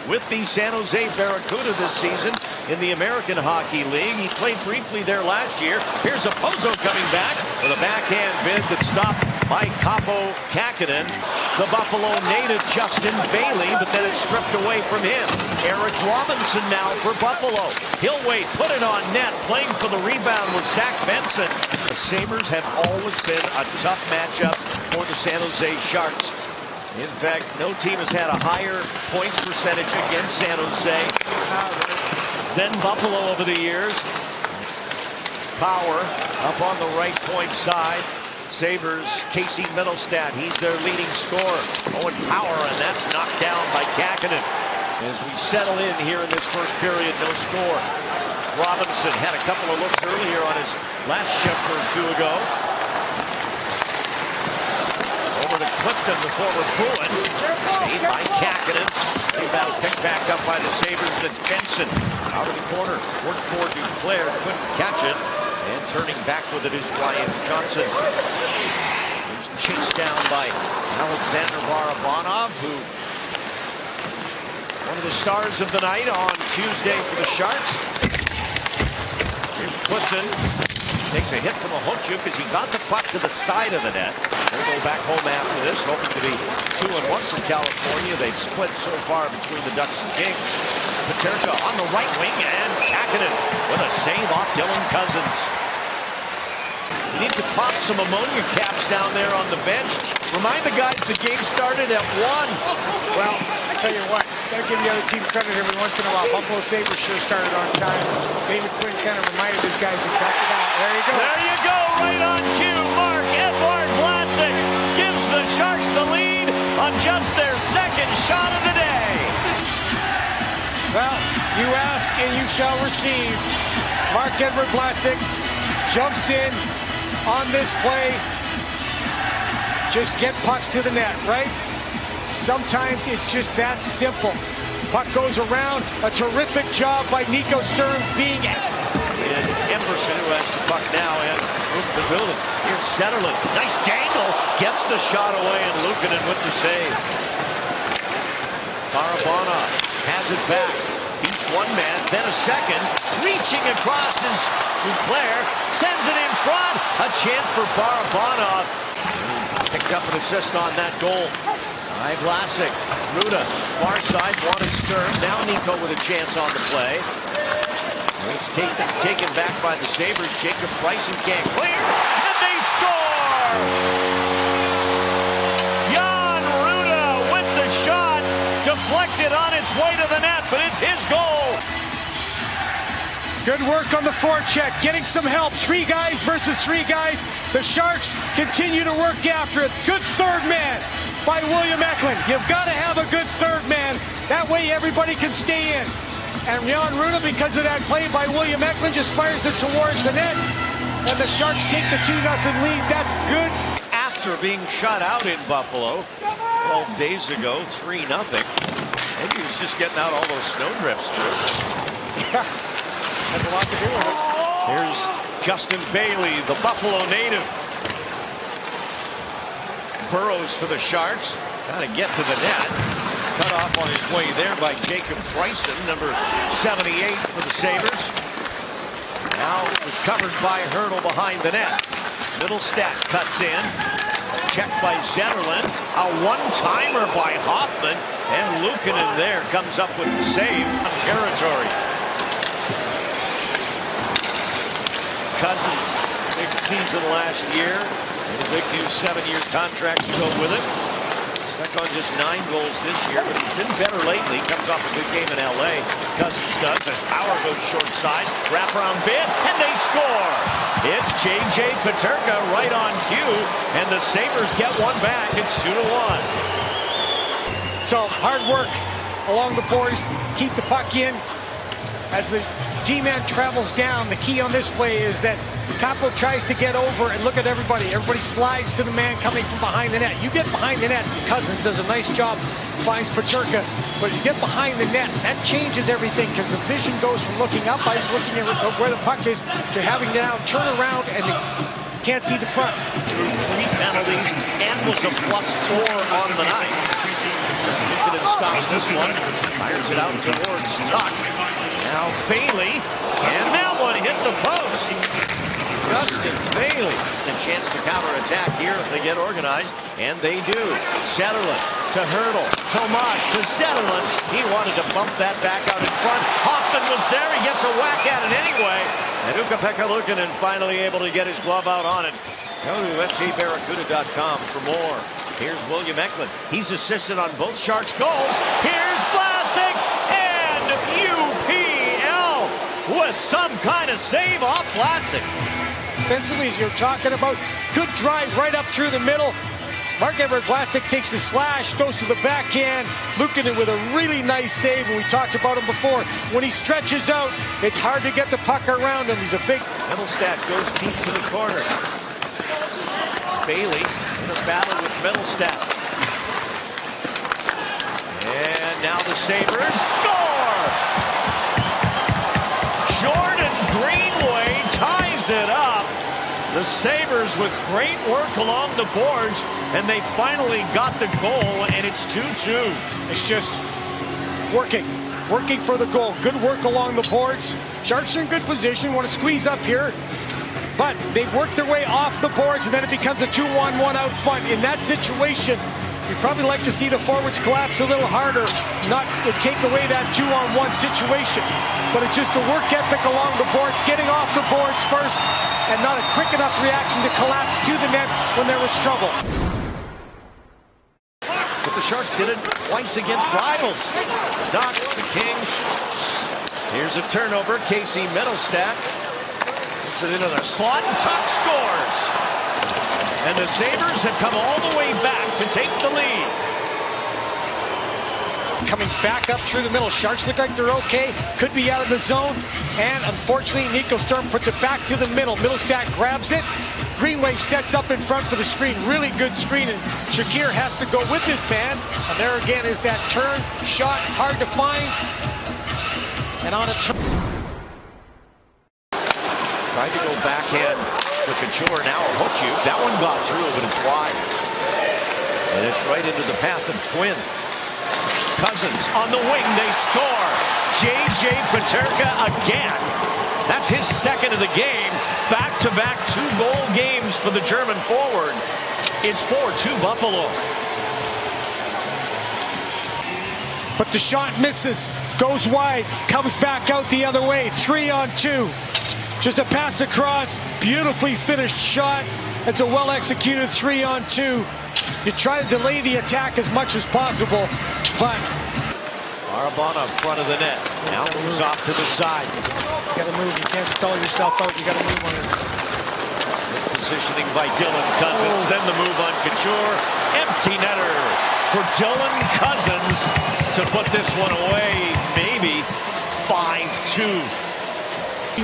with the San Jose Barracuda this season in the American Hockey League. He played briefly there last year. Here's Okposo coming back with a backhand bid that's stopped by Kaapo Kähkönen. The Buffalo native Justin Bailey, but then it's stripped away from him. Eric Robinson now for Buffalo. He'll wait, put it on net, playing for the rebound with Zach Benson. The Sabres have always been a tough matchup for the San Jose Sharks. In fact, no team has had a higher points percentage against San Jose than Buffalo over the years. Power up on the right point side. Sabres, Casey Mittelstadt, he's their leading scorer. Owen Power, and that's knocked down by Kähkönen. As we settle in here in this first period, no score. Robinson had a couple of looks earlier on his last shift or two ago. Over to Clifton, the former Bruin. Made by Kähkönen. Rebound picked back up by the Sabres. It's Benson out of the corner. Worked for Duclair, couldn't catch it. And turning back with it is Ryan Johnson. He's chased down by Alexander Barabanov, who one of the stars of the night on Tuesday for the Sharks. Here's Clifton. Takes a hit from Okhotiuk as he got the puck to the side of the net. They'll go back home after this, hoping to be 2-1 from California. They've split so far between the Ducks and Kings. Peterka on the right wing, and Kähkönen with a save off Dylan Cousins. You need to pop some ammonia caps down there on the bench. Remind the guys the game started at 1. Well, I tell you what, gotta give the other team credit every once in a while. Buffalo Sabres sure started on time. David Quinn kind of reminded his guys exactly that. There you go. There you go, right on cue. Marc-Edouard Vlasic gives the Sharks the lead on just their second shot of the day. Well, you ask and you shall receive. Marc-Edouard Vlasic jumps in on this play. Just get pucks to the net, right? Sometimes it's just that simple. Puck goes around. A terrific job by Nico Sturm being it. And Emerson, who has the puck now, and moved the building. Here's Zetterlund. Nice dangle. Gets the shot away, and Luukkonen with the save. Barabanov has it back. He's one man, then a second. Reaching across is Duclair. Sends it in front. A chance for Barabanov. Picked up an assist on that goal by Vlasic. Ruda, far side, wanted Sturm. Now Nico with a chance on the play. It's taken back by the Sabres. Jacob Bryson can't clear, and they score! Jan Ruda with the shot. Deflected on its way to the net, but it's his goal. Good work on the forecheck, getting some help. 3 guys versus 3 guys. The Sharks continue to work after it. Good third man by William Eklund. You've got to have a good third man. That way everybody can stay in. And Jan Ruda, because of that play by William Eklund, just fires it towards the net. And the Sharks take the 2-0 lead. That's good. After being shut out in Buffalo 12 days ago, 3-0. Maybe he was just getting out all those snowdrifts. Has a lot to do with it. Here's Justin Bailey, the Buffalo native. Burrows for the Sharks. Trying to get to the net. Cut off on his way there by Jacob Bryson, number 78 for the Sabres. Now recovered by Hertl behind the net. Mittelstadt cuts in. Checked by Zetterlund. A one-timer by Hoffman. And Luukkonen there comes up with the save. Territory. Cousins, big season last year. And a big new 7-year contract to go with it. Stuck on just 9 goals this year, but he's been better lately. Comes off a good game in LA. Cousins does, and Power goes short side. Wraparound bid, and they score! It's J.J. Peterka right on cue, and the Sabres get one back. It's 2-1. So hard work along the boards. Keep the puck in. As the G-man travels down, the key on this play is that Kaapo tries to get over and look at everybody. Everybody slides to the man coming from behind the net. You get behind the net. Cousins does a nice job, finds Peterka. But you get behind the net, that changes everything because the vision goes from looking up, ice looking at where the puck is, to having to now turn around and can't see the front. 3 penalties and was a +4 on the night. Luukkonen stops this one. Fires it out towards Tuch. Now Bailey. And that one hit the post. Justin Bailey. A chance to counterattack here if they get organized. And they do. Zetterlund to Hurdle. Tomas to Zetterlund. He wanted to bump that back out in front. Hoffman was there. He gets a whack at it anyway. And Ukko-Pekka Luukkonen finally able to get his glove out on it. Go to FCBarracuda.com for more. Here's William Eklund. He's assisted on both Sharks goals. Here's Vlasic and UPL with some kind of save off Vlasic. Defensively, as you're talking about, good drive right up through the middle. Marc-Edouard Vlasic takes a slash, goes to the backhand. Luukkonen with a really nice save, and we talked about him before. When he stretches out, it's hard to get the puck around him. He's a big... Mittelstadt goes deep to the corner. Bailey in a battle with Mittelstadt. And now the Sabres score! Jordan Greenway ties it up. The Sabres with great work along the boards, and they finally got the goal, and it's 2-2. It's just working for the goal. Good work along the boards. Sharks are in good position, want to squeeze up here. But they work their way off the boards, and then it becomes a 2-on-1 out front. In that situation, you'd probably like to see the forwards collapse a little harder, not to take away that 2-on-1 situation. But it's just the work ethic along the boards, getting off the boards first, and not a quick enough reaction to collapse to the net when there was trouble. But the Sharks did it twice against rivals. Ducks, the Kings. Here's a turnover. Casey Mittelstadt. It into the slot, and Tuch scores. And the Sabres have come all the way back to take the lead. Coming back up through the middle. Sharks look like they're okay. Could be out of the zone. And unfortunately, Nico Sturm puts it back to the middle. Mittelstadt grabs it. Greenway sets up in front for the screen. Really good screen. And Shakir has to go with this man. And there again is that turn. Shot hard to find. And on a turn. Tried to go backhand to Couture. Now a hook shoot. That one got through, but it's wide. And it's right into the path of Quinn. Cousins on the wing. They score. J.J. Peterka again. That's his second of the game. Back-to-back two-goal games for the German forward. It's 4-2 Buffalo. But the shot misses. Goes wide. Comes back out the other way. 3-on-2. Just a pass across, beautifully finished shot. It's a well-executed 3-on-2. You try to delay the attack as much as possible, but... Arabana front of the net. Now moves off to the side. You gotta move, you can't stall yourself out, you gotta move on this. Good positioning by Dylan Cousins, then the move on Couture. Empty netter for Dylan Cousins to put this one away, maybe 5-2.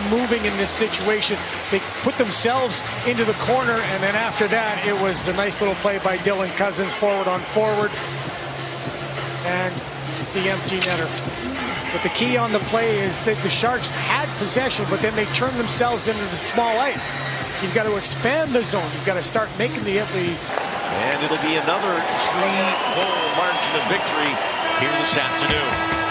Moving in this situation, they put themselves into the corner, and then after that it was the nice little play by Dylan Cousins, forward on forward, and the empty netter. But the key on the play is that the Sharks had possession, but then they turned themselves into the small ice. You've got to expand the zone. You've got to start making the and it'll be another 3-goal margin of victory here this afternoon.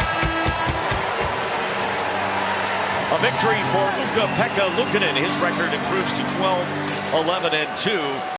A victory for Ukko-Pekka Luukkonen. His record improves to 12-11-2.